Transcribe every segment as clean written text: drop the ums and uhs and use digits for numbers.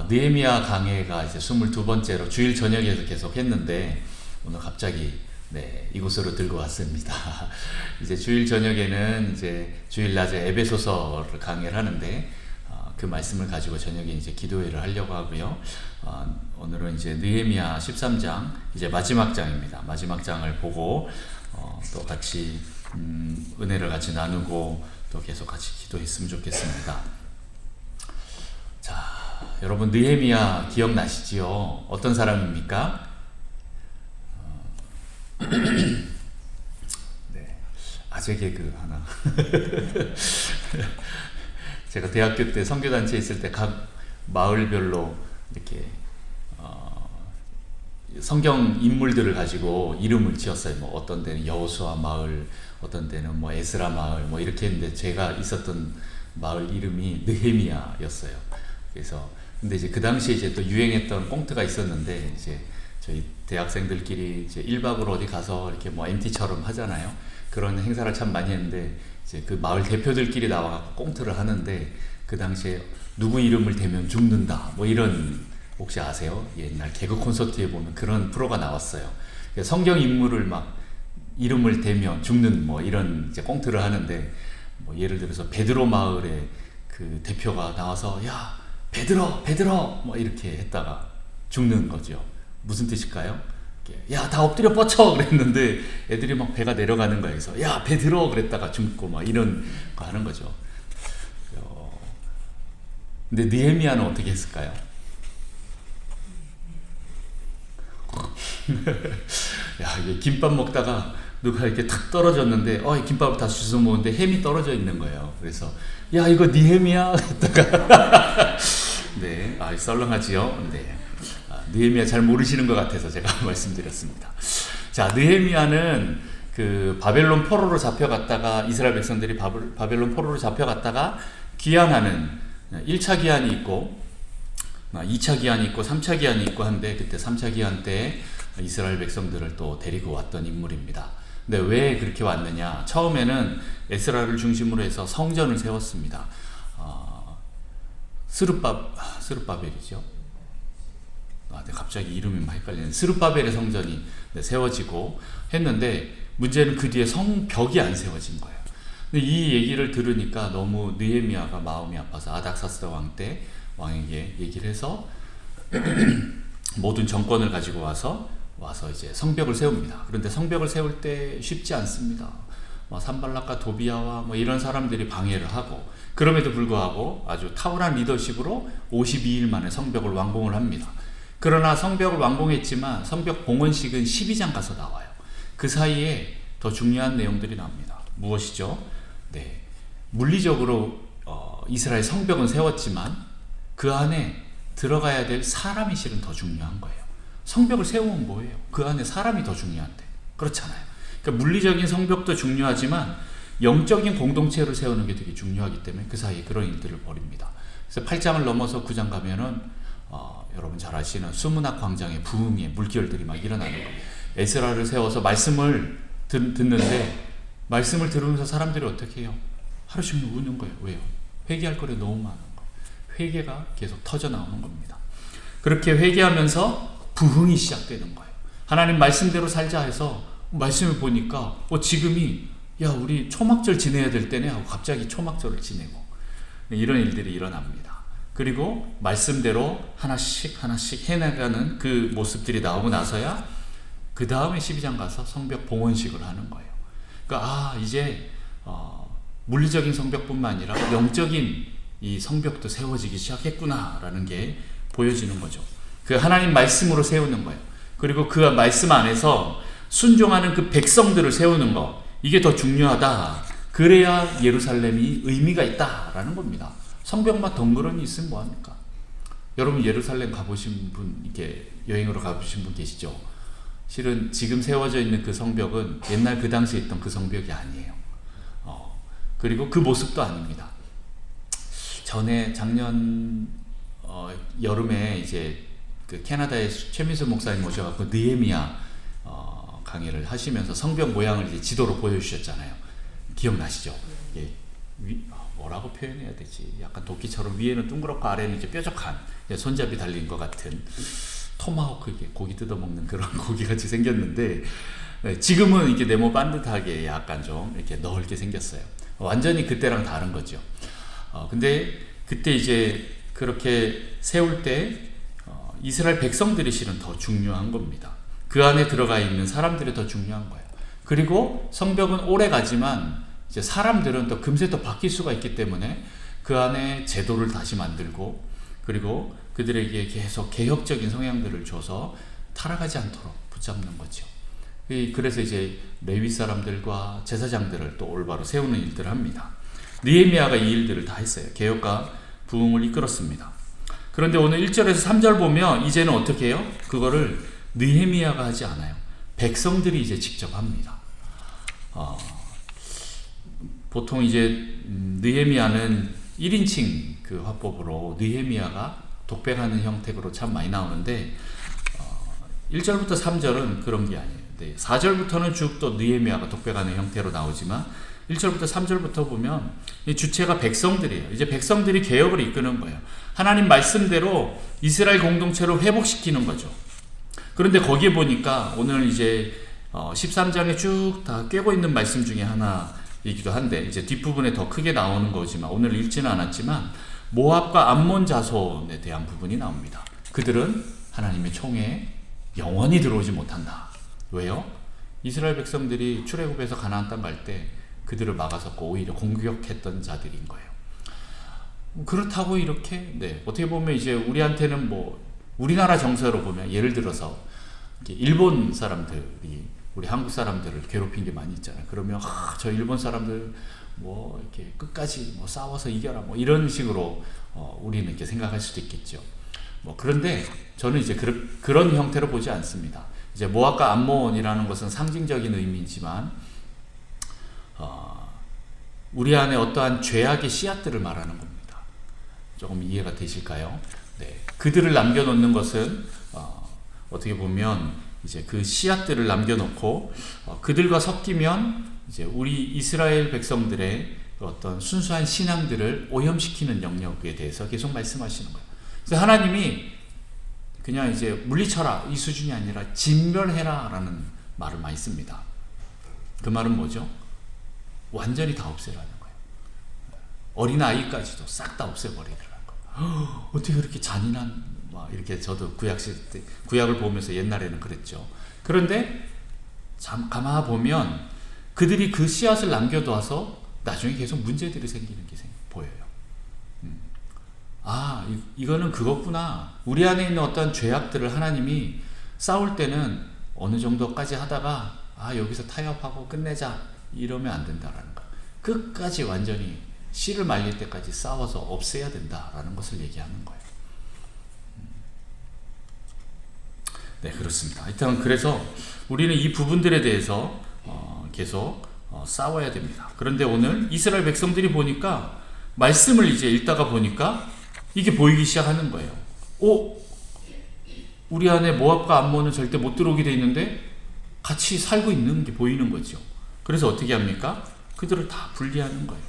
느헤미야 강해가 이제 22번째로 주일 저녁에서 계속 했는데 오늘 갑자기 이곳으로 들고 왔습니다. 이제 주일 저녁에는 이제 주일 낮에 에베소서를 강의를 하는데 그 말씀을 가지고 저녁에 이제 기도회를 하려고 하고요. 오늘은 이제 느헤미야 13장 이제 마지막 장입니다. 마지막 장을 보고 또 같이 은혜를 같이 나누고 또 계속 같이 기도했으면 좋겠습니다. 자, 여러분 느헤미야 기억나시지요? 어떤 사람입니까? 네, 아재 개그 하나. 제가 대학교 때 선교단체에 있을 때 각 마을별로 이렇게 성경 인물들을 가지고 이름을 지었어요. 뭐 어떤 데는 여호수아 마을, 어떤 데는 뭐 에스라 마을, 뭐 이렇게 했는데 제가 있었던 마을 이름이 느헤미야였어요. 그래서 근데 이제 그 당시에 이제 또 유행했던 꽁트가 있었는데 이제 저희 대학생들끼리 이제 1박으로 어디 가서 이렇게 뭐 MT처럼 하잖아요. 그런 행사를 참 많이 했는데 이제 그 마을 대표들끼리 나와서 꽁트를 하는데 그 당시에 누구 이름을 대면 죽는다 뭐 이런 혹시 아세요? 옛날 개그 콘서트에 보면 그런 프로가 나왔어요. 성경 인물을 막 이름을 대면 죽는 뭐 이런 이제 꽁트를 하는데 뭐 예를 들어서 베드로 마을의 그 대표가 나와서 야 베드로 뭐 이렇게 했다가 죽는 거죠. 무슨 뜻일까요? 야 다 엎드려 뻗쳐 그랬는데 애들이 막 배가 내려가는 거예요. 그래서 야 베드로 그랬다가 죽고 막 이런 거 하는 거죠. 근데 느헤미야는 어떻게 했을까요? 야, 이게 김밥 먹다가 누가 이렇게 탁 떨어졌는데, 이 김밥을 다 주워 먹는데 햄이 떨어져 있는 거예요. 그래서, 야, 이거 느헤미야? 했다가, 네, 썰렁하지요? 네. 느헤미야 잘 모르시는 것 같아서 제가 말씀드렸습니다. 자, 느헤미야는 그 바벨론 포로로 잡혀갔다가, 이스라엘 백성들이 바벨론 포로로 잡혀갔다가 귀환하는 1차 귀환이 있고, 2차 기한이 있고 3차 기한이 있고 한데 그때 3차 기한 때 이스라엘 백성들을 또 데리고 왔던 인물입니다. 근데 왜 그렇게 왔느냐? 처음에는 에스라를 중심으로 해서 성전을 세웠습니다. 스룹바벨이죠. 갑자기 이름이 막 헷갈리는 스룹바벨의 성전이 세워지고 했는데 문제는 그 뒤에 성벽이 안 세워진 거예요. 근데 이 얘기를 들으니까 너무 느헤미야가 마음이 아파서 아닥사스다 왕 때 왕에게 얘기를 해서 모든 정권을 가지고 와서 이제 성벽을 세웁니다. 그런데 성벽을 세울 때 쉽지 않습니다. 산발락과 도비아와 뭐 이런 사람들이 방해를 하고 그럼에도 불구하고 아주 탁월한 리더십으로 52일 만에 성벽을 완공을 합니다. 그러나 성벽을 완공했지만 성벽 봉헌식은 12장 가서 나와요. 그 사이에 더 중요한 내용들이 나옵니다. 무엇이죠? 네, 물리적으로 이스라엘 성벽은 세웠지만 그 안에 들어가야 될 사람이 실은 더 중요한 거예요. 성벽을 세우면 뭐예요? 그 안에 사람이 더 중요한데 그렇잖아요. 그러니까 물리적인 성벽도 중요하지만 영적인 공동체를 세우는 게 되게 중요하기 때문에 그 사이에 그런 일들을 벌입니다. 그래서 8장을 넘어서 9장 가면은 여러분 잘 아시는 수문학 광장의 부흥의 물결들이 막 일어나는 거예요. 에스라를 세워서 말씀을 듣는데 말씀을 들으면서 사람들이 어떻게 해요? 하루 종일 우는 거예요. 왜요? 회개할 거리 너무 많은 거예요. 회개가 계속 터져 나오는 겁니다. 그렇게 회개하면서 부흥이 시작되는 거예요. 하나님 말씀대로 살자 해서 말씀을 보니까 지금이 야 우리 초막절 지내야 될 때네 하고 갑자기 초막절을 지내고 이런 일들이 일어납니다. 그리고 말씀대로 하나씩 해나가는 그 모습들이 나오고 나서야 그 다음에 12장 가서 성벽 봉헌식을 하는 거예요. 그러니까 이제 물리적인 성벽뿐만 아니라 영적인 이 성벽도 세워지기 시작했구나라는 게 보여지는 거죠. 그 하나님 말씀으로 세우는 거예요. 그리고 그 말씀 안에서 순종하는 그 백성들을 세우는 거, 이게 더 중요하다. 그래야 예루살렘이 의미가 있다라는 겁니다. 성벽만 덩그러니 있으면 뭐합니까? 여러분 예루살렘 가보신 분, 이렇게 여행으로 가보신 분 계시죠? 실은 지금 세워져 있는 그 성벽은 옛날 그 당시에 있던 그 성벽이 아니에요. 그리고 그 모습도 아닙니다. 작년 여름에 이제 그 캐나다의 최민수 목사님 오셔갖고 느헤미야 강의를 하시면서 성벽 모양을 이제 지도로 보여주셨잖아요. 기억나시죠? 예. 뭐라고 표현해야 되지? 약간 도끼처럼 위에는 둥그렇고 아래는 이제 뾰족한 손잡이 달린 것 같은 토마호크, 이게 고기 뜯어먹는 그런 고기 같이 생겼는데, 지금은 이렇게 네모 반듯하게 약간 좀 이렇게 넓게 생겼어요. 완전히 그때랑 다른 거죠. 근데 그때 이제 그렇게 세울 때 이스라엘 백성들이 실은 더 중요한 겁니다. 그 안에 들어가 있는 사람들이 더 중요한 거예요. 그리고 성벽은 오래 가지만 이제 사람들은 또 금세 또 바뀔 수가 있기 때문에 그 안에 제도를 다시 만들고, 그리고 그들에게 계속 개혁적인 성향들을 줘서 타락하지 않도록 붙잡는 거죠. 그래서 이제 레위 사람들과 제사장들을 또 올바로 세우는 일들을 합니다. 느헤미야가 이 일들을 다 했어요. 개혁과 부흥을 이끌었습니다. 그런데 오늘 1절에서 3절 보면 이제는 어떻게 해요? 그거를 느헤미야가 하지 않아요. 백성들이 이제 직접 합니다. 보통 이제 느헤미야는 1인칭 그 화법으로 느헤미야가 독백하는 형태로 참 많이 나오는데 1절부터 3절은 그런 게 아니에요. 4절부터는 쭉 또 느헤미야가 독백하는 형태로 나오지만 1절부터 3절부터 보면 이 주체가 백성들이에요. 이제 백성들이 개혁을 이끄는 거예요. 하나님 말씀대로 이스라엘 공동체를 회복시키는 거죠. 그런데 거기에 보니까 오늘 이제 13장에 쭉 다 꿰고 있는 말씀 중에 하나이기도 한데, 이제 뒷부분에 더 크게 나오는 거지만 오늘 읽지는 않았지만 모압과 암몬 자손에 대한 부분이 나옵니다. 그들은 하나님의 총에 영원히 들어오지 못한다. 왜요? 이스라엘 백성들이 출애굽에서 가나안 땅 갈 때 그들을 막아섰고 오히려 공격했던 자들인 거예요. 그렇다고 이렇게 어떻게 보면 이제 우리한테는 우리나라 정서로 보면, 예를 들어서 일본 사람들이 우리 한국 사람들을 괴롭힌 게 많이 있잖아요. 그러면 저 일본 사람들 이렇게 끝까지 싸워서 이겨라 이런 식으로 우리는 이렇게 생각할 수도 있겠죠. 그런데 저는 이제 그런 형태로 보지 않습니다. 이제 모압과 암몬이라는 것은 상징적인 의미이지만 우리 안에 어떠한 죄악의 씨앗들을 말하는 겁니다. 조금 이해가 되실까요? 네. 그들을 남겨놓는 것은 어떻게 보면 이제 그 씨앗들을 남겨놓고 그들과 섞이면 이제 우리 이스라엘 백성들의 어떤 순수한 신앙들을 오염시키는 영역에 대해서 계속 말씀하시는 거예요. 그래서 하나님이 그냥 이제 물리쳐라 이 수준이 아니라 진멸해라 라는 말을 많이 씁니다. 그 말은 뭐죠? 완전히 다 없애라는 거예요. 어린아이까지도 싹 다 없애버리라는 거예요. 어떻게 그렇게 잔인한, 이렇게 저도 구약을 보면서 옛날에는 그랬죠. 그런데 참 가만 보면 그들이 그 씨앗을 남겨둬서 나중에 계속 문제들이 생기는 게 보여요. 이거는 그것구나. 우리 안에 있는 어떤 죄악들을 하나님이 싸울 때는 어느 정도까지 하다가 여기서 타협하고 끝내자 이러면 안 된다라는 거. 끝까지 완전히 씨를 말릴 때까지 싸워서 없애야 된다라는 것을 얘기하는 거예요. 네, 그렇습니다. 일단 그래서 우리는 이 부분들에 대해서 계속 싸워야 됩니다. 그런데 오늘 이스라엘 백성들이 보니까 말씀을 이제 읽다가 보니까 이게 보이기 시작하는 거예요. 우리 안에 모압과 암몬은 절대 못 들어오게 돼 있는데 같이 살고 있는 게 보이는 거죠. 그래서 어떻게 합니까? 그들을 다 분리하는 거예요.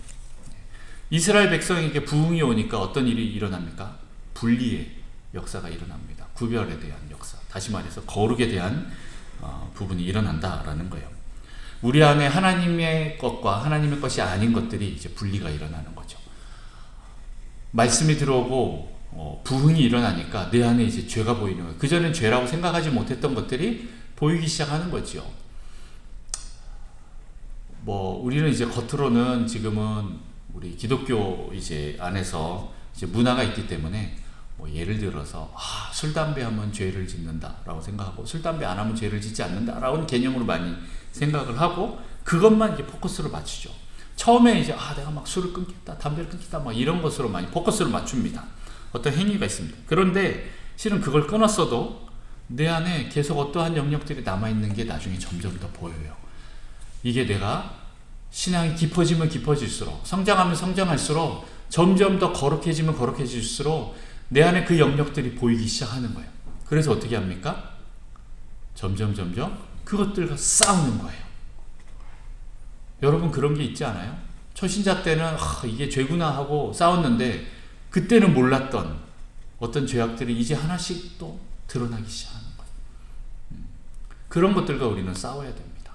이스라엘 백성에게 부흥이 오니까 어떤 일이 일어납니까? 분리의 역사가 일어납니다. 구별에 대한 역사. 다시 말해서 거룩에 대한 부분이 일어난다라는 거예요. 우리 안에 하나님의 것과 하나님의 것이 아닌 것들이 이제 분리가 일어나는 거죠. 말씀이 들어오고 부흥이 일어나니까 내 안에 이제 죄가 보이는 거예요. 그전엔 죄라고 생각하지 못했던 것들이 보이기 시작하는 거죠. 우리는 이제 겉으로는 지금은 우리 기독교 이제 안에서 이제 문화가 있기 때문에 예를 들어서 술, 담배 하면 죄를 짓는다라고 생각하고 술, 담배 안 하면 죄를 짓지 않는다라는 개념으로 많이 생각을 하고 그것만 이제 포커스를 맞추죠. 처음에 이제 내가 막 술을 끊겠다, 담배를 끊겠다 이런 것으로 많이 포커스를 맞춥니다. 어떤 행위가 있습니다. 그런데 실은 그걸 끊었어도 내 안에 계속 어떠한 영역들이 남아있는 게 나중에 점점 더 보여요. 이게 내가 신앙이 깊어지면 깊어질수록, 성장하면 성장할수록 점점 더 거룩해지면 거룩해질수록 내 안에 그 영역들이 보이기 시작하는 거예요. 그래서 어떻게 합니까? 점점 그것들과 싸우는 거예요. 여러분 그런 게 있지 않아요? 초신자 때는 이게 죄구나 하고 싸웠는데 그때는 몰랐던 어떤 죄악들이 이제 하나씩 또 드러나기 시작하는 거예요. 그런 것들과 우리는 싸워야 됩니다.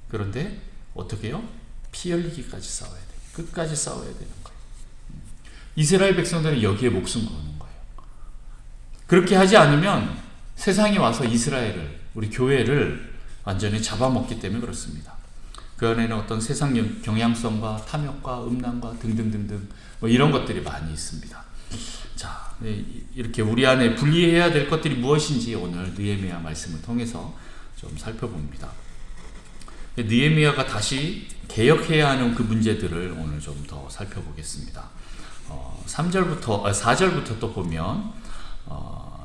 그런데 어떻게 해요? 피 흘리기까지 싸워야 돼요. 끝까지 싸워야 되는 거예요. 이스라엘 백성들은 여기에 목숨 거는 거예요. 그렇게 하지 않으면 세상이 와서 이스라엘을, 우리 교회를 완전히 잡아먹기 때문에 그렇습니다. 그 안에는 어떤 세상 경향성과 탐욕과 음란과 등등등등 뭐 이런 것들이 많이 있습니다. 자, 이렇게 우리 안에 분리해야 될 것들이 무엇인지 오늘 느헤미야 말씀을 통해서 좀 살펴봅니다. 느헤미야가 다시 개혁해야 하는 그 문제들을 오늘 좀 더 살펴보겠습니다. 4절부터 또 보면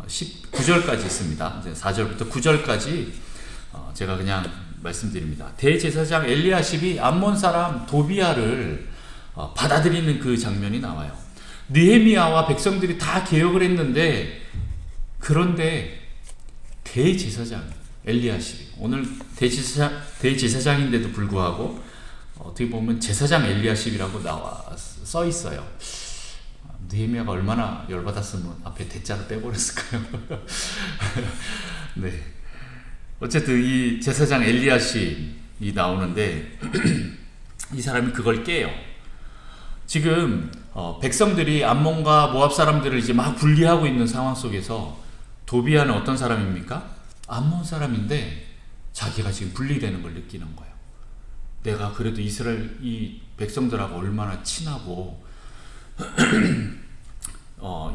19절까지 있습니다. 이제 4절부터 9절까지 제가 그냥 말씀드립니다. 대제사장 엘리야십이 암몬 사람 도비야를 받아들이는 그 장면이 나와요. 느헤미야와 백성들이 다 개혁을 했는데, 그런데 대제사장 엘리야십이, 오늘 대제사장인데도 불구하고 어떻게 보면 제사장 엘리야십이라고 써 있어요. 느헤미야가 얼마나 열받았으면 앞에 대자를 빼버렸을까요? 네. 어쨌든 이 제사장 엘리야십이 나오는데 이 사람이 그걸 깨요. 지금 백성들이 암몬과 모압 사람들을 이제 막 분리하고 있는 상황 속에서 도비야는 어떤 사람입니까? 암몬 사람인데 자기가 지금 분리되는 걸 느끼는 거예요. 내가 그래도 이스라엘 이 백성들하고 얼마나 친하고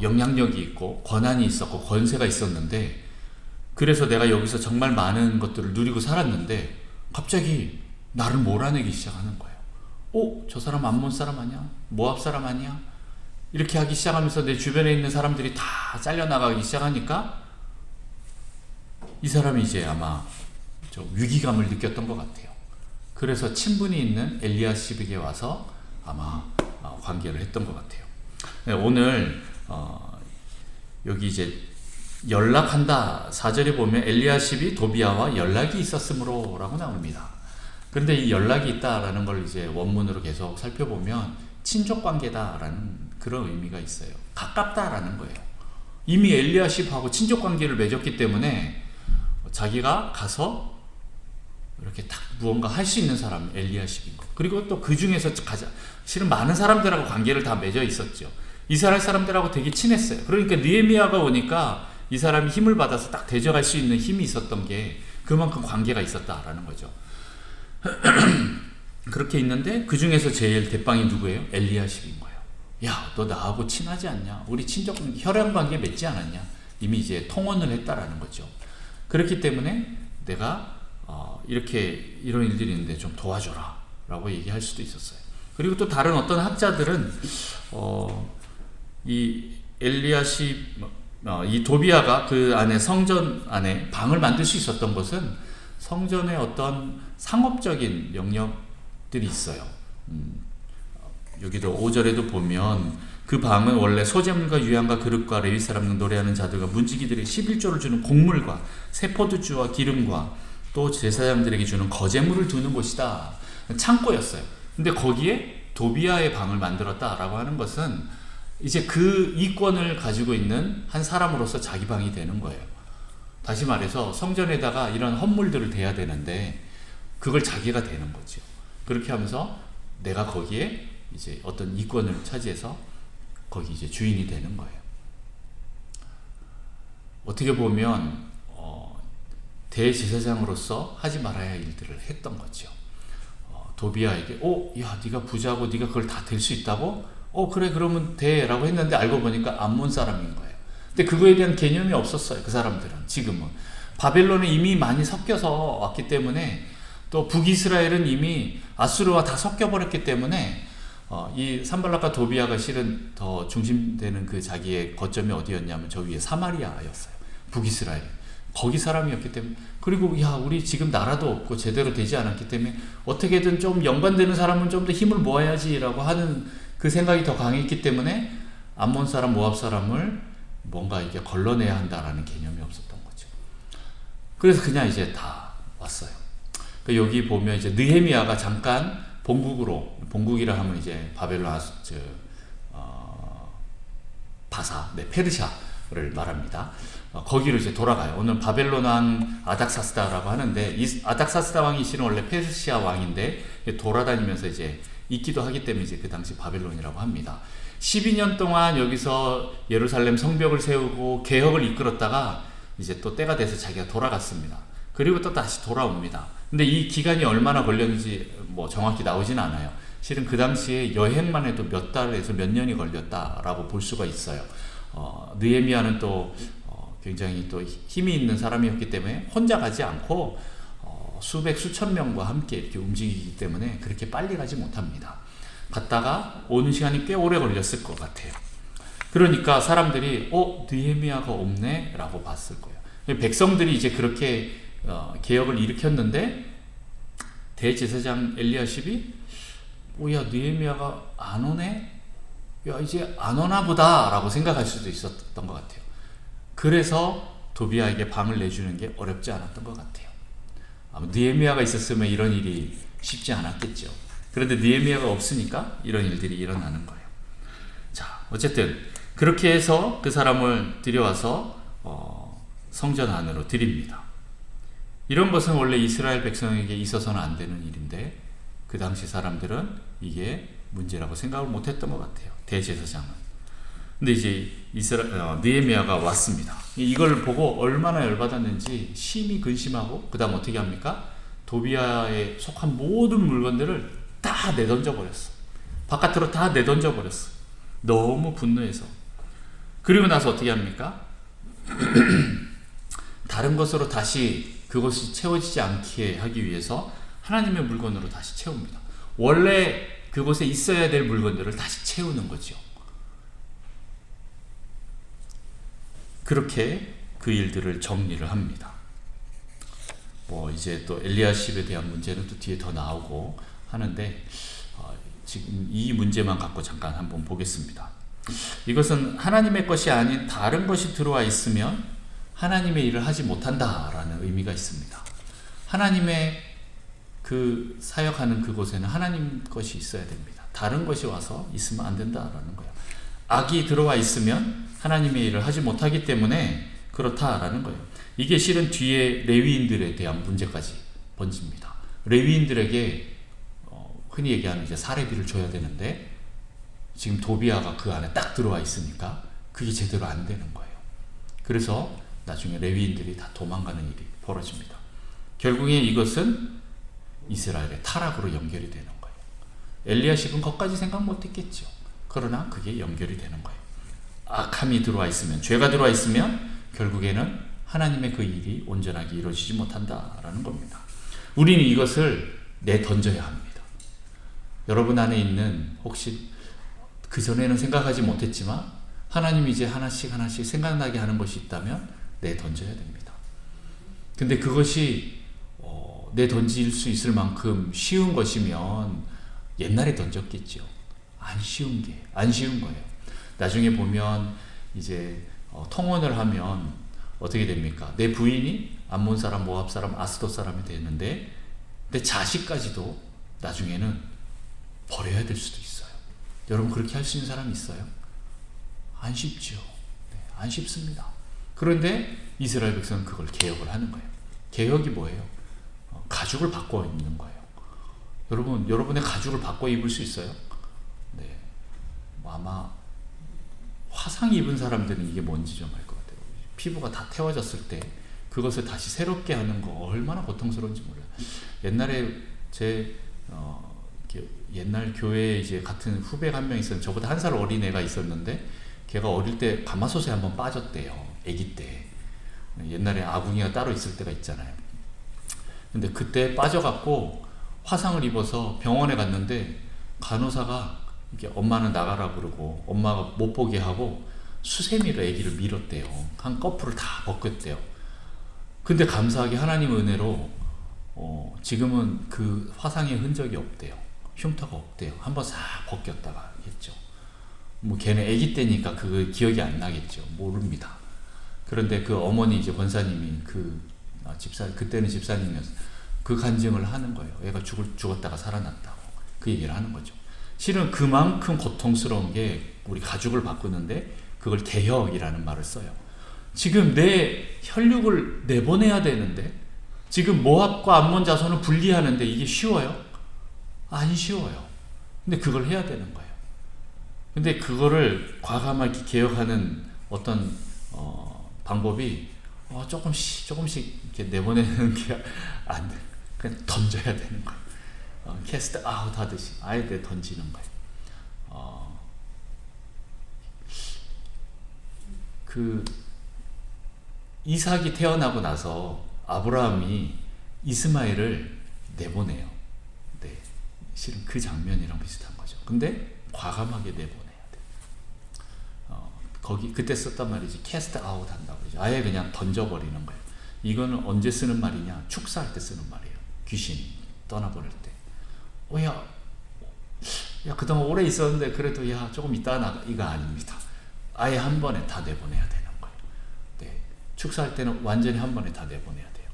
영향력이 있고 권한이 있었고 권세가 있었는데, 그래서 내가 여기서 정말 많은 것들을 누리고 살았는데 갑자기 나를 몰아내기 시작하는 거예요. 저 사람 암몬 사람 아니야? 모압 사람 아니야? 이렇게 하기 시작하면서 내 주변에 있는 사람들이 다 잘려나가기 시작하니까 이 사람이 이제 아마 좀 위기감을 느꼈던 것 같아요. 그래서 친분이 있는 엘리야십에게 와서 아마 관계를 했던 것 같아요. 네, 오늘 여기 이제 연락한다 4절에 보면 엘리야십이 도비야와 연락이 있었으므로 라고 나옵니다. 그런데 이 연락이 있다라는 걸 이제 원문으로 계속 살펴보면 친족관계다라는 그런 의미가 있어요. 가깝다라는 거예요. 이미 엘리야십하고 친족관계를 맺었기 때문에 자기가 가서 이렇게 딱 무언가 할 수 있는 사람이 엘리야십인 거. 그리고 또 그 중에서 실은 많은 사람들하고 관계를 다 맺어 있었죠. 이스라엘 사람들하고 되게 친했어요. 그러니까 느헤미야가 오니까 이 사람이 힘을 받아서 딱 대적할 수 있는 힘이 있었던 게 그만큼 관계가 있었다라는 거죠. 그렇게 있는데 그 중에서 제일 대빵이 누구예요? 엘리야십인 거예요. 야, 너 나하고 친하지 않냐? 우리 친족 혈연 관계 맺지 않았냐? 이미 이제 통혼을 했다라는 거죠. 그렇기 때문에 내가 이렇게 이런 일들이 있는데 좀 도와줘라 라고 얘기할 수도 있었어요. 그리고 또 다른 어떤 학자들은 이 엘리야십, 이 도비야가 그 안에 성전 안에 방을 만들 수 있었던 것은 성전의 어떤 상업적인 영역들이 있어요. 여기도 5절에도 보면 그 방은 원래 소재물과 유향과 그릇과 레위 사람들 노래하는 자들과 문지기들에게 11조를 주는 곡물과 세포도주와 기름과 또 제사장들에게 주는 거제물을 두는 곳이다. 창고였어요. 근데 거기에 도비야의 방을 만들었다라고 하는 것은 이제 그 이권을 가지고 있는 한 사람으로서 자기 방이 되는 거예요. 다시 말해서 성전에다가 이런 헌물들을 대야 되는데 그걸 자기가 되는 거죠. 그렇게 하면서 내가 거기에 이제 어떤 이권을 차지해서 거기 이제 주인이 되는 거예요. 어떻게 보면 대제사장으로서 하지 말아야 할 일들을 했던 거죠. 도비야에게 야, 네가 부자고 네가 그걸 다 될 수 있다고? 그래, 그러면 돼 라고 했는데 알고 보니까 암몬 사람인 거예요. 근데 그거에 대한 개념이 없었어요. 그 사람들은 지금은 바벨론에 이미 많이 섞여서 왔기 때문에, 또 북이스라엘은 이미 아수르와 다 섞여버렸기 때문에 이 산발락과 도비야가 실은 더 중심되는 그 자기의 거점이 어디였냐면 저 위에 사마리아였어요. 북이스라엘 거기 사람이었기 때문에, 그리고 야, 우리 지금 나라도 없고 제대로 되지 않았기 때문에 어떻게든 좀 연관되는 사람은 좀 더 힘을 모아야지 라고 하는 그 생각이 더 강했기 때문에 암몬 사람, 모압 사람을 뭔가 이게 걸러내야 한다라는 개념이 없었던 거죠. 그래서 그냥 이제 다 왔어요. 여기 보면 이제 느헤미야가 잠깐 본국이라 하면 이제 바벨론 바사, 페르시아를 말합니다. 거기로 이제 돌아가요. 오늘 바벨론 왕 아닥사스다라고 하는데, 이 아닥사스다 왕이 실은 원래 페르시아 왕인데 돌아다니면서 이제 있기도 하기 때문에 이제 그 당시 바벨론이라고 합니다. 12년 동안 여기서 예루살렘 성벽을 세우고 개혁을 이끌었다가 이제 또 때가 돼서 자기가 돌아갔습니다. 그리고 또 다시 돌아옵니다. 근데 이 기간이 얼마나 걸렸는지 뭐 정확히 나오진 않아요. 실은 그 당시에 여행만 해도 몇 달에서 몇 년이 걸렸다라고 볼 수가 있어요. 느헤미야는 또 굉장히 또 힘이 있는 사람이었기 때문에 혼자 가지 않고 수백 수천 명과 함께 이렇게 움직이기 때문에 그렇게 빨리 가지 못합니다. 갔다가 오는 시간이 꽤 오래 걸렸을 것 같아요. 그러니까 사람들이 느헤미야가 없네 라고 봤을 거예요. 백성들이 이제 그렇게 개혁을 일으켰는데 대제사장 엘리야십이 야 느헤미야가 안 오네? 야 이제 안 오나 보다 라고 생각할 수도 있었던 것 같아요. 그래서 도비야에게 방을 내주는 게 어렵지 않았던 것 같아요. 아마 느헤미야가 있었으면 이런 일이 쉽지 않았겠죠. 그런데 느헤미야가 없으니까 이런 일들이 일어나는 거예요. 자, 어쨌든 그렇게 해서 그 사람을 들여와서 성전 안으로 들입니다. 이런 것은 원래 이스라엘 백성에게 있어서는 안 되는 일인데 그 당시 사람들은 이게 문제라고 생각을 못했던 것 같아요. 대제사장은. 근데 이제 느헤미야가 왔습니다. 이걸 보고 얼마나 열받았는지 심히 근심하고 그 다음 어떻게 합니까? 도비야에 속한 모든 물건들을 다 내던져 버렸어. 바깥으로 다 내던져 버렸어. 너무 분노해서. 그리고 나서 어떻게 합니까? 다른 것으로 다시 그것이 채워지지 않게 하기 위해서 하나님의 물건으로 다시 채웁니다. 원래 그곳에 있어야 될 물건들을 다시 채우는 거죠. 그렇게 그 일들을 정리를 합니다. 뭐 이제 또 엘리야십에 대한 문제는 또 뒤에 더 나오고 하는데 지금 이 문제만 갖고 잠깐 한번 보겠습니다. 이것은 하나님의 것이 아닌 다른 것이 들어와 있으면 하나님의 일을 하지 못한다라는 의미가 있습니다. 하나님의 그 사역하는 그곳에는 하나님 것이 있어야 됩니다. 다른 것이 와서 있으면 안 된다라는 거예요. 악이 들어와 있으면 하나님의 일을 하지 못하기 때문에 그렇다라는 거예요. 이게 실은 뒤에 레위인들에 대한 문제까지 번집니다. 레위인들에게 흔히 얘기하는 이제 사례비를 줘야 되는데 지금 도비야가 그 안에 딱 들어와 있으니까 그게 제대로 안 되는 거예요. 그래서 나중에 레위인들이 다 도망가는 일이 벌어집니다. 결국에 이것은 이스라엘의 타락으로 연결이 되는 거예요. 엘리야십은 거기까지 생각 못했겠죠. 그러나 그게 연결이 되는 거예요. 악함이 들어와 있으면, 죄가 들어와 있으면 결국에는 하나님의 그 일이 온전하게 이루어지지 못한다라는 겁니다. 우리는 이것을 내던져야 합니다. 여러분 안에 있는 혹시 그전에는 생각하지 못했지만 하나님이 이제 하나씩 생각나게 하는 것이 있다면 내던져야 됩니다. 근데 그것이 내던질 수 있을 만큼 쉬운 것이면 옛날에 던졌겠죠. 안 쉬운 거예요. 나중에 보면 이제 통혼을 하면 어떻게 됩니까? 내 부인이 암몬 사람, 모압 사람, 아스돗 사람이 되는데 내 자식까지도 나중에는 버려야 될 수도 있어요. 여러분 그렇게 할 수 있는 사람이 있어요? 안 쉽죠. 안 쉽습니다. 그런데 이스라엘 백성은 그걸 개혁을 하는 거예요. 개혁이 뭐예요? 가죽을 바꿔 입는 거예요. 여러분, 여러분의 가죽을 바꿔 입을 수 있어요? 네. 아마 화상 입은 사람들은 이게 뭔지 좀 알 것 같아요. 피부가 다 태워졌을 때 그것을 다시 새롭게 하는 거 얼마나 고통스러운지 몰라요. 옛날에 제 옛날 교회에 이제 같은 후배가 한 명 있었는데 저보다 한 살 어린 애가 있었는데 걔가 어릴 때 가마솥에 한번 빠졌대요. 아기 때. 옛날에 아궁이가 따로 있을 때가 있잖아요. 근데 그때 빠져갖고 화상을 입어서 병원에 갔는데 간호사가 이렇게 엄마는 나가라 그러고 엄마가 못 보게 하고 수세미로 아기를 밀었대요. 한 커플을 다 벗겼대요. 근데 감사하게 하나님의 은혜로 지금은 그 화상의 흔적이 없대요. 흉터가 없대요. 한번 싹 벗겼다가 했죠. 뭐 걔는 아기 때니까 그 기억이 안 나겠죠. 모릅니다. 그런데 그 어머니 이제 권사님이 그때는 집사님이었어요. 그 간증을 하는 거예요. 애가 죽었다가 살아났다고. 그 얘기를 하는 거죠. 실은 그만큼 고통스러운 게 우리 가죽을 바꾸는데 그걸 개혁이라는 말을 써요. 지금 내 혈육을 내보내야 되는데 지금 모압과 암몬 자손을 분리하는데 이게 쉬워요? 안 쉬워요. 근데 그걸 해야 되는 거예요. 근데 그거를 과감하게 개혁하는 어떤 방법이 조금씩 이렇게 내보내는 게 안 돼. 그냥 던져야 되는 거예요. 캐스트 아웃 하듯이 아예 던지는 거예요. 그 이삭이 태어나고 나서 아브라함이 이스마엘을 내보내요. 네, 실은 그 장면이랑 비슷한 거죠. 근데 과감하게 내보내야 돼. 거기 그때 썼단 말이지. 캐스트 아웃 한다고 그러죠. 아예 그냥 던져버리는 거예요. 이거는 언제 쓰는 말이냐? 축사할 때 쓰는 말이에요. 귀신 떠나버릴 때. 야 그동안 오래 있었는데 그래도 야 조금 있다 나가. 이거 아닙니다. 아예 한 번에 다 내보내야 되는 거예요. 네, 축사할 때는 완전히 한 번에 다 내보내야 돼요.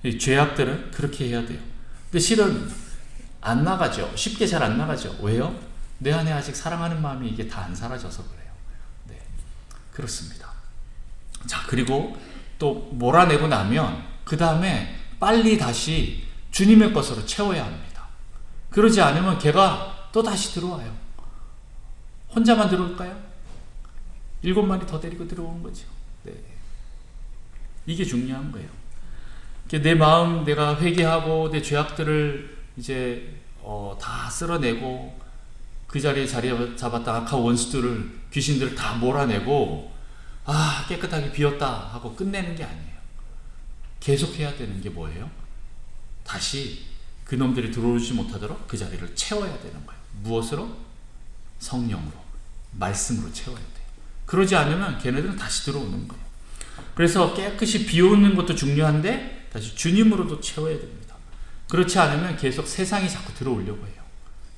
이 죄악들은 그렇게 해야 돼요. 근데 실은 안 나가죠. 쉽게 잘 안 나가죠. 왜요? 내 안에 아직 사랑하는 마음이 이게 다 안 사라져서 그래요. 네, 그렇습니다. 자, 그리고 또 몰아내고 나면 그 다음에 빨리 다시 주님의 것으로 채워야 합니다. 그러지 않으면 걔가 또 다시 들어와요. 혼자만 들어올까요? 7마리 더 데리고 들어오는 거죠. 네. 이게 중요한 거예요. 내 마음 내가 회개하고 내 죄악들을 이제 다 쓸어내고 그 자리에 자리 잡았다 악한 원수들을 귀신들을 다 몰아내고 깨끗하게 비웠다 하고 끝내는 게 아니에요. 계속해야 되는 게 뭐예요? 다시 그놈들이 들어오지 못하도록 그 자리를 채워야 되는 거예요. 무엇으로? 성령으로, 말씀으로 채워야 돼요. 그러지 않으면 걔네들은 다시 들어오는 거예요. 그래서 깨끗이 비우는 것도 중요한데 다시 주님으로도 채워야 됩니다. 그렇지 않으면 계속 세상이 자꾸 들어오려고 해요.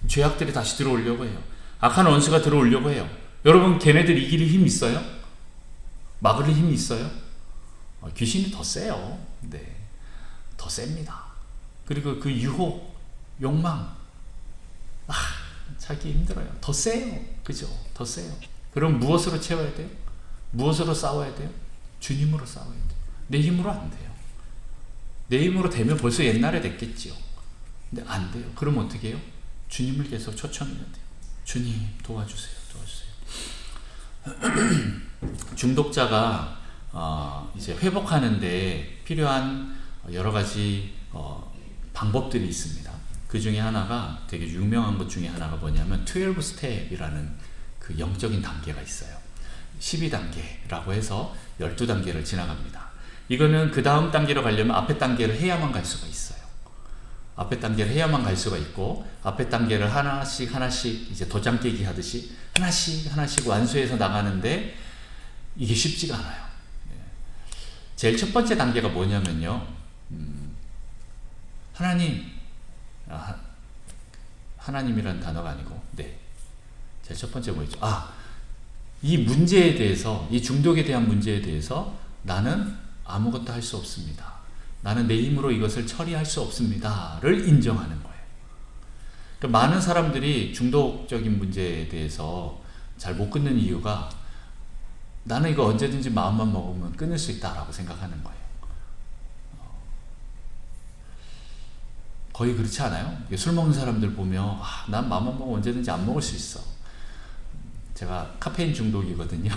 죄악들이 다시 들어오려고 해요. 악한 원수가 들어오려고 해요. 여러분, 걔네들 이길 힘 있어요? 막을 힘이 있어요? 귀신이 더 세요. 네, 더 셉니다. 그리고 그 유혹, 욕망, 찾기 힘들어요. 더 세요. 그죠? 더 세요. 그럼 무엇으로 채워야 돼요? 무엇으로 싸워야 돼요? 주님으로 싸워야 돼요. 내 힘으로 안 돼요. 내 힘으로 되면 벌써 옛날에 됐겠지요. 근데 안 돼요. 그럼 어떻게 해요? 주님을 계속 초청해야 돼요. 주님 도와주세요. 중독자가 이제 회복하는데 필요한 여러 가지 방법들이 있습니다. 그 중에 하나가 되게 유명한 것 중에 하나가 뭐냐면 12스텝이라는 그 영적인 단계가 있어요. 12단계라고 해서 12단계를 지나갑니다. 이거는 그 다음 단계로 가려면 앞에 단계를 해야만 갈 수가 있어요. 앞에 단계를 해야만 갈 수가 있고, 앞에 단계를 하나씩 이제 도장 깨기 하듯이 하나씩 완수해서 나가는데 이게 쉽지가 않아요. 제일 첫 번째 단계가 뭐냐면요, 하나님이라는 단어가 아니고, 제일 첫 번째 뭐였죠? 이 문제에 대해서, 이 중독에 대한 문제에 대해서 나는 아무것도 할 수 없습니다. 나는 내 힘으로 이것을 처리할 수 없습니다를 인정하는 거예요. 그러니까 많은 사람들이 중독적인 문제에 대해서 잘 못 끊는 이유가 나는 이거 언제든지 마음만 먹으면 끊을 수 있다라고 생각하는 거예요. 거의 그렇지 않아요? 술 먹는 사람들 보면 난 마음만 먹으면 언제든지 안 먹을 수 있어. 제가 카페인 중독이거든요.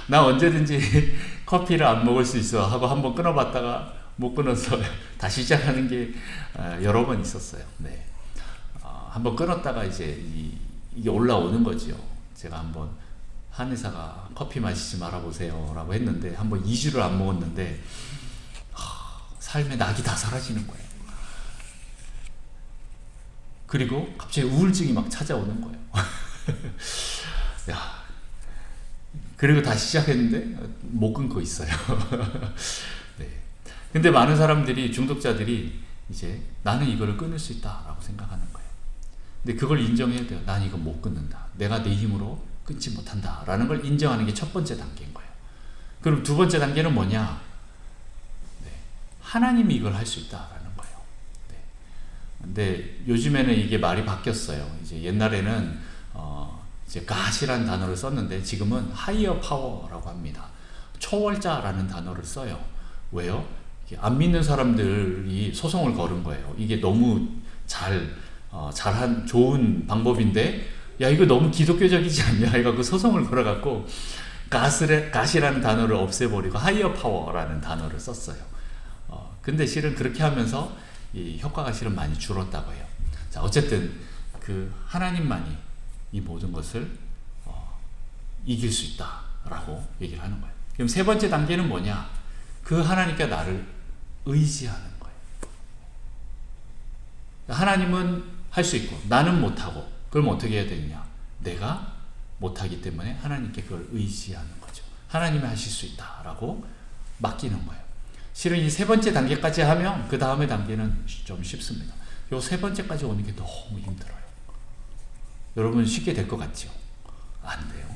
나 언제든지 커피를 안 먹을 수 있어 하고 한번 끊어봤다가 못 끊어서 다시 시작하는 게 여러 번 있었어요. 네. 한번 끊었다가 이제 이게 올라오는 거죠. 제가 한번 한의사가 커피 마시지 말아보세요 라고 했는데 한번 2주를 안 먹었는데 삶의 낙이 다 사라지는 거예요. 그리고 갑자기 우울증이 막 찾아오는 거예요. 그리고 다시 시작했는데 못 끊고 있어요. 네. 근데 많은 사람들이, 중독자들이 이제 나는 이거를 끊을 수 있다라고 생각하는 거예요. 근데 그걸 인정해야 돼요. 난 이거 못 끊는다. 내가 내 힘으로 끊지 못한다 라는 걸 인정하는 게 첫 번째 단계인 거예요. 그럼 두 번째 단계는 뭐냐? 하나님이 이걸 할 수 있다라는 거예요. 근데 요즘에는 이게 말이 바뀌었어요. 이제 옛날에는 이제 God이라는 단어를 썼는데 지금은 higher power라고 합니다. 초월자라는 단어를 써요. 왜요? 안 믿는 사람들이 소송을 걸은 거예요. 이게 너무 잘한 좋은 방법인데, 야 이거 너무 기독교적이지 않냐 해갖고 소송을 걸어갖고 God이라는 단어를 없애버리고 higher power라는 단어를 썼어요. 근데 실은 그렇게 하면서 이 효과가 실은 많이 줄었다고 해요. 자, 어쨌든 그 하나님만이 이 모든 것을 이길 수 있다라고 얘기를 하는 거예요. 그럼 세 번째 단계는 뭐냐? 그 하나님께 나를 의지하는 거예요. 하나님은 할 수 있고 나는 못하고, 그럼 어떻게 해야 되느냐? 내가 못하기 때문에 하나님께 그걸 의지하는 거죠. 하나님이 하실 수 있다라고 맡기는 거예요. 실은 이 세 번째 단계까지 하면 그 다음에 단계는 좀 쉽습니다. 요 세 번째까지 오는 게 너무 힘들어요. 여러분 쉽게 될 것 같죠? 안 돼요.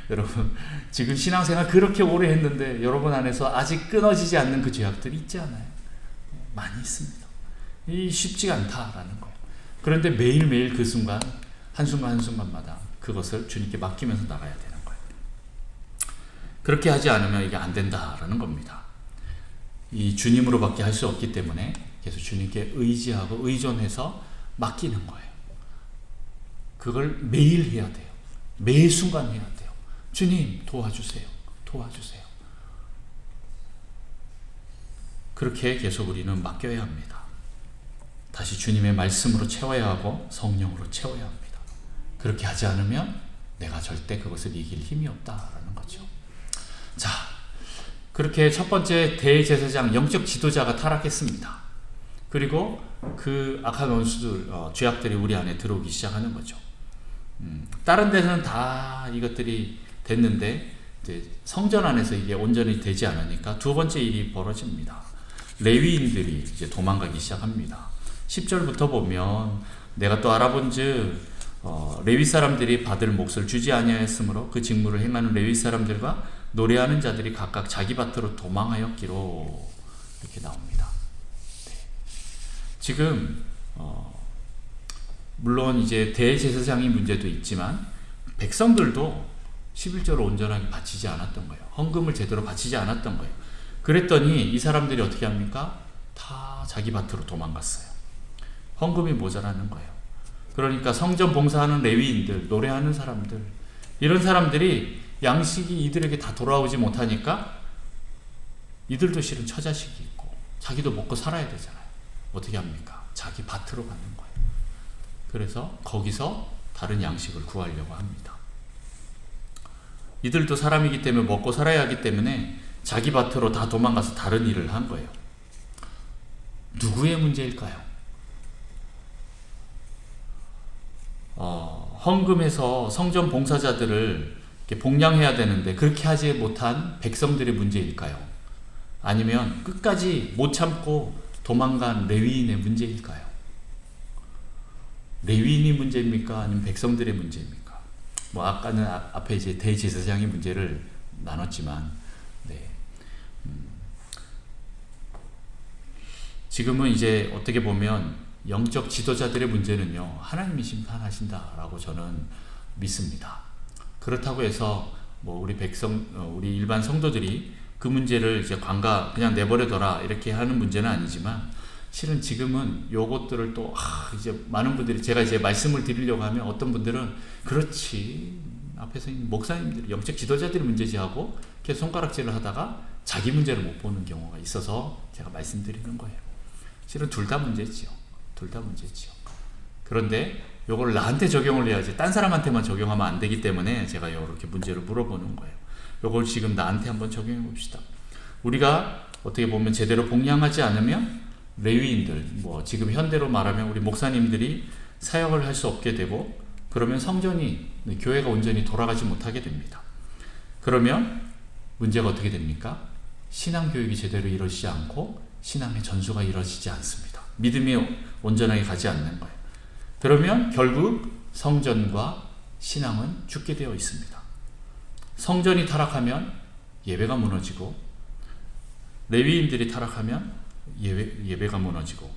여러분 지금 신앙생활 그렇게 오래 했는데 여러분 안에서 아직 끊어지지 않는 그 죄악들이 있지 않아요? 많이 있습니다. 이 쉽지가 않다라는 거예요. 그런데 매일매일 그 순간 한순간 한순간마다 그것을 주님께 맡기면서 나가야 되는 거예요. 그렇게 하지 않으면 이게 안 된다라는 겁니다. 이 주님으로밖에 할 수 없기 때문에 계속 주님께 의지하고 의존해서 맡기는 거예요. 그걸 매일 해야 돼요. 매 순간 해야 돼요. 주님 도와주세요. 도와주세요. 그렇게 계속 우리는 맡겨야 합니다. 다시 주님의 말씀으로 채워야 하고 성령으로 채워야 합니다. 그렇게 하지 않으면 내가 절대 그것을 이길 힘이 없다라는 거죠. 자, 그렇게 첫 번째 대제사장 영적 지도자가 타락했습니다. 그리고 그 악한 원수들, 죄악들이 우리 안에 들어오기 시작하는 거죠. 다른 데서는 다 이것들이 됐는데 이제 성전 안에서 이게 온전히 되지 않으니까 두 번째 일이 벌어집니다. 레위인들이 이제 도망가기 시작합니다. 10절부터 보면 내가 또 알아본즉 레위 사람들이 받을 몫을 주지 아니하였으므로 그 직무를 행하는 레위 사람들과 노래하는 자들이 각각 자기 밭으로 도망하였기로 이렇게 나옵니다. 네. 지금 물론 이제 대제사장의 문제도 있지만 백성들도 11조를 온전하게 바치지 않았던 거예요. 헌금을 제대로 바치지 않았던 거예요. 그랬더니 이 사람들이 어떻게 합니까? 다 자기 밭으로 도망갔어요. 헌금이 모자라는 거예요. 그러니까 성전 봉사하는 레위인들, 노래하는 사람들, 이런 사람들이 양식이 이들에게 다 돌아오지 못하니까 이들도 실은 처자식이 있고 자기도 먹고 살아야 되잖아요. 어떻게 합니까? 자기 밭으로 가는 거예요. 그래서 거기서 다른 양식을 구하려고 합니다. 이들도 사람이기 때문에 먹고 살아야 하기 때문에 자기 밭으로 다 도망가서 다른 일을 한 거예요. 누구의 문제일까요? 헌금해서 성전 봉사자들을 이렇게 복양해야 되는데 그렇게 하지 못한 백성들의 문제일까요? 아니면 끝까지 못 참고 도망간 레위인의 문제일까요? 레위인이 문제입니까? 아니면 백성들의 문제입니까? 뭐 아까는 앞에 이제 대제사장의 문제를 나눴지만, 네. 지금은 이제 어떻게 보면 영적 지도자들의 문제는요, 하나님이 심판하신다라고 저는 믿습니다. 그렇다고 해서 뭐 우리 일반 성도들이 그 문제를 이제 그냥 내버려둬라 이렇게 하는 문제는 아니지만, 실은 지금은 요것들을 또 이제 많은 분들이 제가 이제 말씀을 드리려고 하면 어떤 분들은 그렇지 앞에서 목사님들 영적 지도자들의 문제지 하고 계속 손가락질을 하다가 자기 문제를 못 보는 경우가 있어서 제가 말씀드리는 거예요. 실은 둘 다 문제지요. 둘 다 문제지요. 그런데 요걸 나한테 적용을 해야지 딴 사람한테만 적용하면 안 되기 때문에 제가 이렇게 문제를 물어보는 거예요. 요걸 지금 나한테 한번 적용해 봅시다. 우리가 어떻게 보면 제대로 복양하지 않으면 레위인들, 뭐 지금 현대로 말하면 우리 목사님들이 사역을 할 수 없게 되고, 그러면 성전이, 교회가 온전히 돌아가지 못하게 됩니다. 그러면 문제가 어떻게 됩니까? 신앙교육이 제대로 이루어지지 않고 신앙의 전수가 이루어지지 않습니다. 믿음이 온전하게 가지 않는 거예요. 그러면 결국 성전과 신앙은 죽게 되어 있습니다. 성전이 타락하면 예배가 무너지고, 레위인들이 타락하면 예배가 무너지고,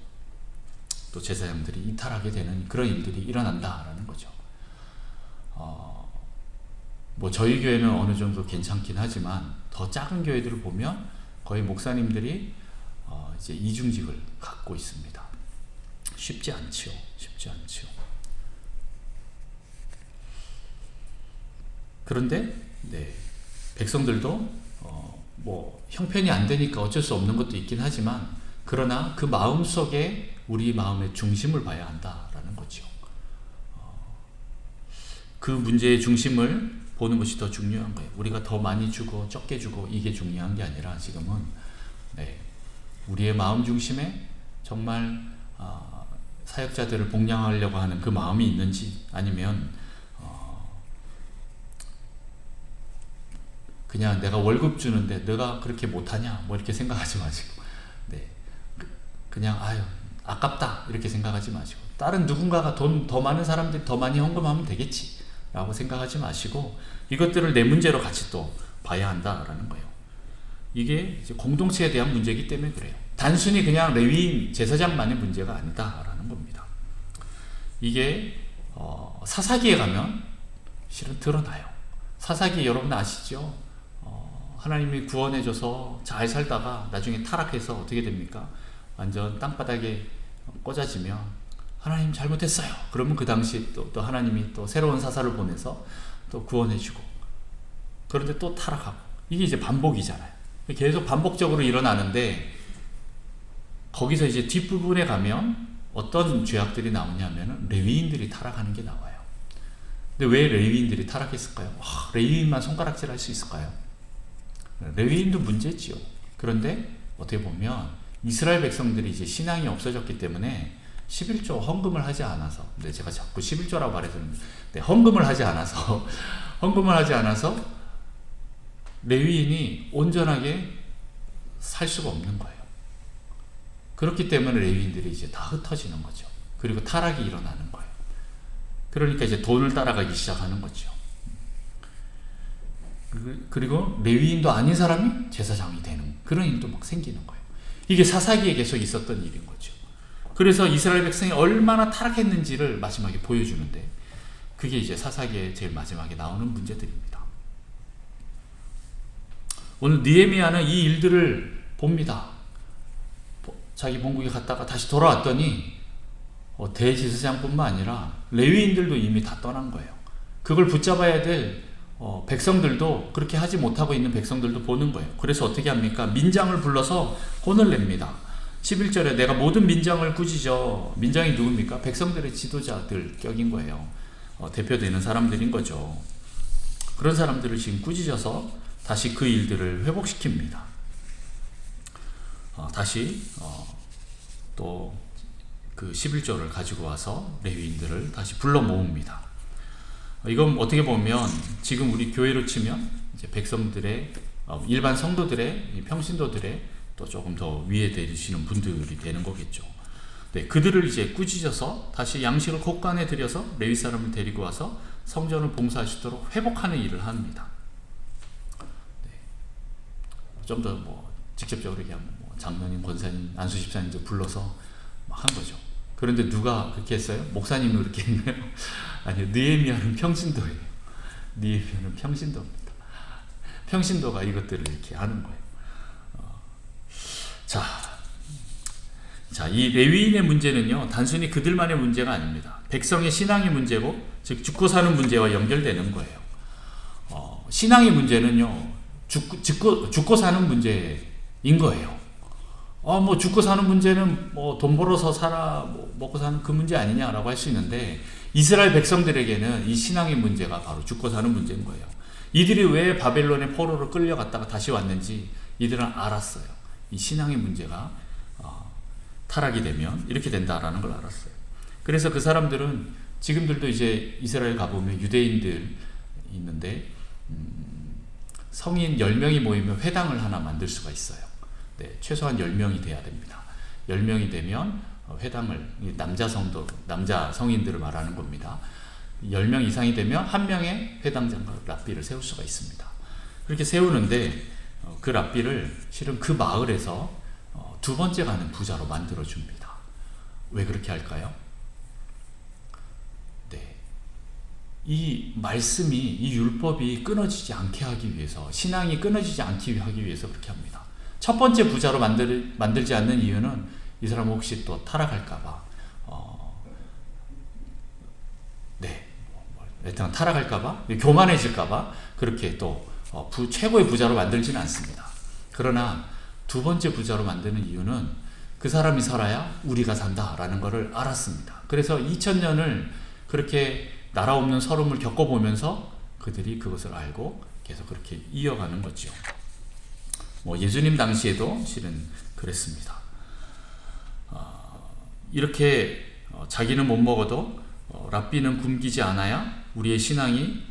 또 제사장들이 이탈하게 되는 그런 일들이 일어난다라는 거죠. 뭐 저희 교회는 어느 정도 괜찮긴 하지만 더 작은 교회들을 보면 거의 목사님들이 이제 이중직을 갖고 있습니다. 쉽지 않지요. 그런데 백성들도 뭐 형편이 안 되니까 어쩔 수 없는 것도 있긴 하지만, 그러나 그 마음 속에 우리 마음의 중심을 봐야 한다라는 거죠. 그 문제의 중심을 보는 것이 더 중요한 거예요. 우리가 더 많이 주고 적게 주고 이게 중요한 게 아니라 지금은 우리의 마음 중심에 정말 사역자들을 복양하려고 하는 그 마음이 있는지, 아니면 그냥 내가 월급 주는데 내가 그렇게 못하냐 뭐 이렇게 생각하지 마시고, 그냥 아유 아깝다 이렇게 생각하지 마시고, 다른 누군가가 돈 더 많은 사람들이 더 많이 헌금하면 되겠지 라고 생각하지 마시고, 이것들을 내 문제로 같이 또 봐야 한다라는 거예요. 이게 이제 공동체에 대한 문제이기 때문에 그래요. 단순히 그냥 레위인 제사장만의 문제가 아니다라는 겁니다. 이게 사사기에 가면 실은 드러나요. 사사기 여러분 아시죠? 하나님이 구원해줘서 잘 살다가 나중에 타락해서 어떻게 됩니까? 완전 땅바닥에 꽂아지면 하나님 잘못했어요. 그러면 그 당시 또 하나님이 또 새로운 사사를 보내서 또 구원해주고, 그런데 또 타락하고, 이게 이제 반복이잖아요. 계속 반복적으로 일어나는데, 거기서 이제 뒷부분에 가면 어떤 죄악들이 나오냐면 레위인들이 타락하는 게 나와요. 근데 왜 레위인들이 타락했을까요? 레위인만 손가락질 할 수 있을까요? 레위인도 문제지요. 그런데 어떻게 보면 이스라엘 백성들이 이제 신앙이 없어졌기 때문에 11조 헌금을 하지 않아서, 근데 제가 자꾸 11조라고 말했었는데, 헌금을 하지 않아서 레위인이 온전하게 살 수가 없는 거예요. 그렇기 때문에 레위인들이 이제 다 흩어지는 거죠. 그리고 타락이 일어나는 거예요. 그러니까 이제 돈을 따라가기 시작하는 거죠. 그리고 레위인도 아닌 사람이 제사장이 되는 그런 일도 막 생기는 거예요. 이게 사사기에 계속 있었던 일인 거죠. 그래서 이스라엘 백성이 얼마나 타락했는지를 마지막에 보여주는데, 그게 이제 사사기에 제일 마지막에 나오는 문제들입니다. 오늘 느헤미야는 이 일들을 봅니다. 자기 본국에 갔다가 다시 돌아왔더니 대제사장뿐만 아니라 레위인들도 이미 다 떠난 거예요. 그걸 붙잡아야 될 백성들도, 그렇게 하지 못하고 있는 백성들도 보는 거예요. 그래서 어떻게 합니까? 민장을 불러서 혼을 냅니다. 11절에 내가 모든 민장을 꾸짖어. 민장이 누굽니까? 백성들의 지도자들 격인 거예요. 대표되는 사람들인 거죠. 그런 사람들을 지금 꾸짖어서 다시 그 일들을 회복시킵니다. 다시 또 그 11조를 가지고 와서 레위인들을 다시 불러 모읍니다. 이건 어떻게 보면 지금 우리 교회로 치면 이제 백성들의 일반 성도들의 평신도들의 또 조금 더 위에 되시는 분들이 되는 거겠죠. 그들을 이제 꾸짖어서 다시 양식을 곳간에 들여서 레위 사람을 데리고 와서 성전을 봉사할 수 있도록 회복하는 일을 합니다. 좀 더 뭐 직접적으로 얘기하면 장로님, 권사님, 안수 집사님들 불러서 막 한 거죠. 그런데 누가 그렇게 했어요? 목사님은 그렇게 했나요? 아니요, 느헤미야는 평신도예요. 느헤미야는 평신도입니다. 평신도가 이것들을 이렇게 하는 거예요. 자, 이 레위인의 문제는요, 단순히 그들만의 문제가 아닙니다. 백성의 신앙의 문제고, 즉 죽고 사는 문제와 연결되는 거예요. 신앙의 문제는요, 죽고 사는 문제인 거예요. 뭐 죽고 사는 문제는 뭐 돈 벌어서 살아 먹고 사는 그 문제 아니냐라고 할 수 있는데, 이스라엘 백성들에게는 이 신앙의 문제가 바로 죽고 사는 문제인 거예요. 이들이 왜 바벨론의 포로로 끌려갔다가 다시 왔는지 이들은 알았어요. 이 신앙의 문제가 타락이 되면 이렇게 된다라는 걸 알았어요. 그래서 그 사람들은 지금들도 이제 이스라엘 가보면 유대인들 있는데 성인 10명이 모이면 회당을 하나 만들 수가 있어요. 최소한 10명이 돼야 됩니다. 10명이 되면 회당을, 남자 성인들을 말하는 겁니다. 10명 이상이 되면 한 명의 회당장과 랍비를 세울 수가 있습니다. 그렇게 세우는데 그 랍비를 실은 그 마을에서 두 번째 가는 부자로 만들어줍니다. 왜 그렇게 할까요? 네. 이 말씀이, 이 율법이 끊어지지 않게 하기 위해서, 신앙이 끊어지지 않게 하기 위해서 그렇게 합니다. 첫 번째 부자로 만들지 않는 이유는 이 사람 혹시 또 타락할까봐, 일단 타락할까봐, 교만해질까봐 그렇게 또 최고의 부자로 만들지는 않습니다. 그러나 두 번째 부자로 만드는 이유는 그 사람이 살아야 우리가 산다라는 것을 알았습니다. 그래서 2000년을 그렇게 나라 없는 서름을 겪어보면서 그들이 그것을 알고 계속 그렇게 이어가는 거죠. 예수님 당시에도 실은 그랬습니다. 이렇게 자기는 못 먹어도 랍비는 굶기지 않아야 우리의 신앙이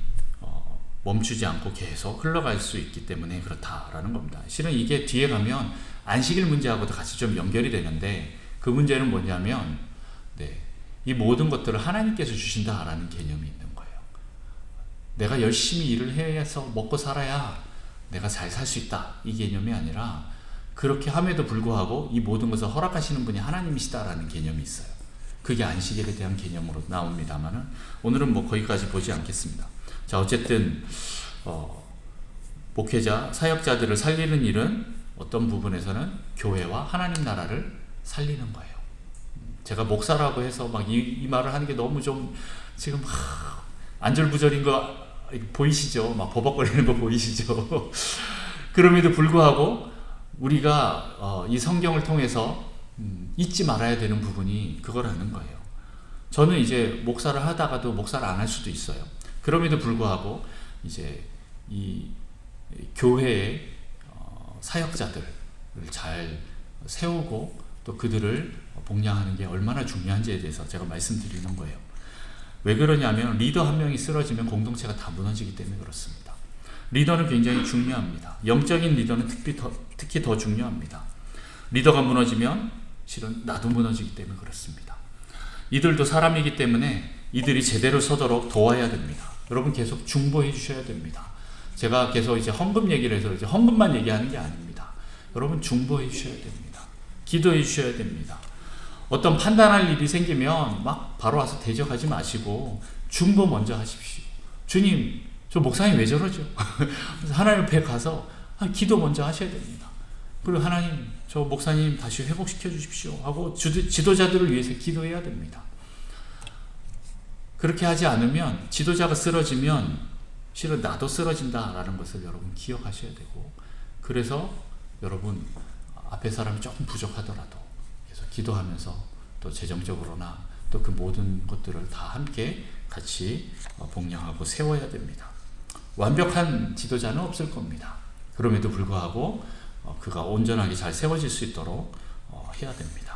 멈추지 않고 계속 흘러갈 수 있기 때문에 그렇다라는 겁니다. 실은 이게 뒤에 가면 안식일 문제하고도 같이 좀 연결이 되는데, 그 문제는 뭐냐면 이 모든 것들을 하나님께서 주신다라는 개념이 있는 거예요. 내가 열심히 일을 해서 먹고 살아야 내가 잘 살 수 있다, 이 개념이 아니라 그렇게 함에도 불구하고 이 모든 것을 허락하시는 분이 하나님이시다라는 개념이 있어요. 그게 안식일에 대한 개념으로 나옵니다만은 오늘은 거기까지 보지 않겠습니다. 자, 어쨌든 목회자, 사역자들을 살리는 일은 어떤 부분에서는 교회와 하나님 나라를 살리는 거예요. 제가 목사라고 해서 막 이 말을 하는 게 너무 좀 지금 안절부절인 거 보이시죠? 막 버벅거리는 거 보이시죠? 그럼에도 불구하고 우리가 이 성경을 통해서 잊지 말아야 되는 부분이 그거라는 거예요. 저는 이제 목사를 하다가도 목사를 안 할 수도 있어요. 그럼에도 불구하고 이제 이 교회의 사역자들을 잘 세우고 또 그들을 복양하는 게 얼마나 중요한지에 대해서 제가 말씀드리는 거예요. 왜 그러냐면 리더 한 명이 쓰러지면 공동체가 다 무너지기 때문에 그렇습니다. 리더는 굉장히 중요합니다. 영적인 리더는 특히 더 중요합니다. 리더가 무너지면 실은 나도 무너지기 때문에 그렇습니다. 이들도 사람이기 때문에 이들이 제대로 서도록 도와야 됩니다. 여러분 계속 중보해 주셔야 됩니다. 제가 계속 이제 헌금 얘기를 해서 이제 헌금만 얘기하는 게 아닙니다. 여러분 중보해 주셔야 됩니다. 기도해 주셔야 됩니다. 어떤 판단할 일이 생기면 막 바로 와서 대적하지 마시고 중보 먼저 하십시오. 주님, 저 목사님 왜 저러죠? 하나님 앞에 가서 기도 먼저 하셔야 됩니다. 그리고 하나님, 저 목사님 다시 회복시켜 주십시오 하고 지도자들을 위해서 기도해야 됩니다. 그렇게 하지 않으면 지도자가 쓰러지면 실은 나도 쓰러진다라는 것을 여러분 기억하셔야 되고, 그래서 여러분 앞에 사람이 조금 부족하더라도 계속 기도하면서 또 재정적으로나 또 그 모든 것들을 다 함께 같이 복양하고 세워야 됩니다. 완벽한 지도자는 없을 겁니다. 그럼에도 불구하고 그가 온전하게 잘 세워질 수 있도록 해야 됩니다.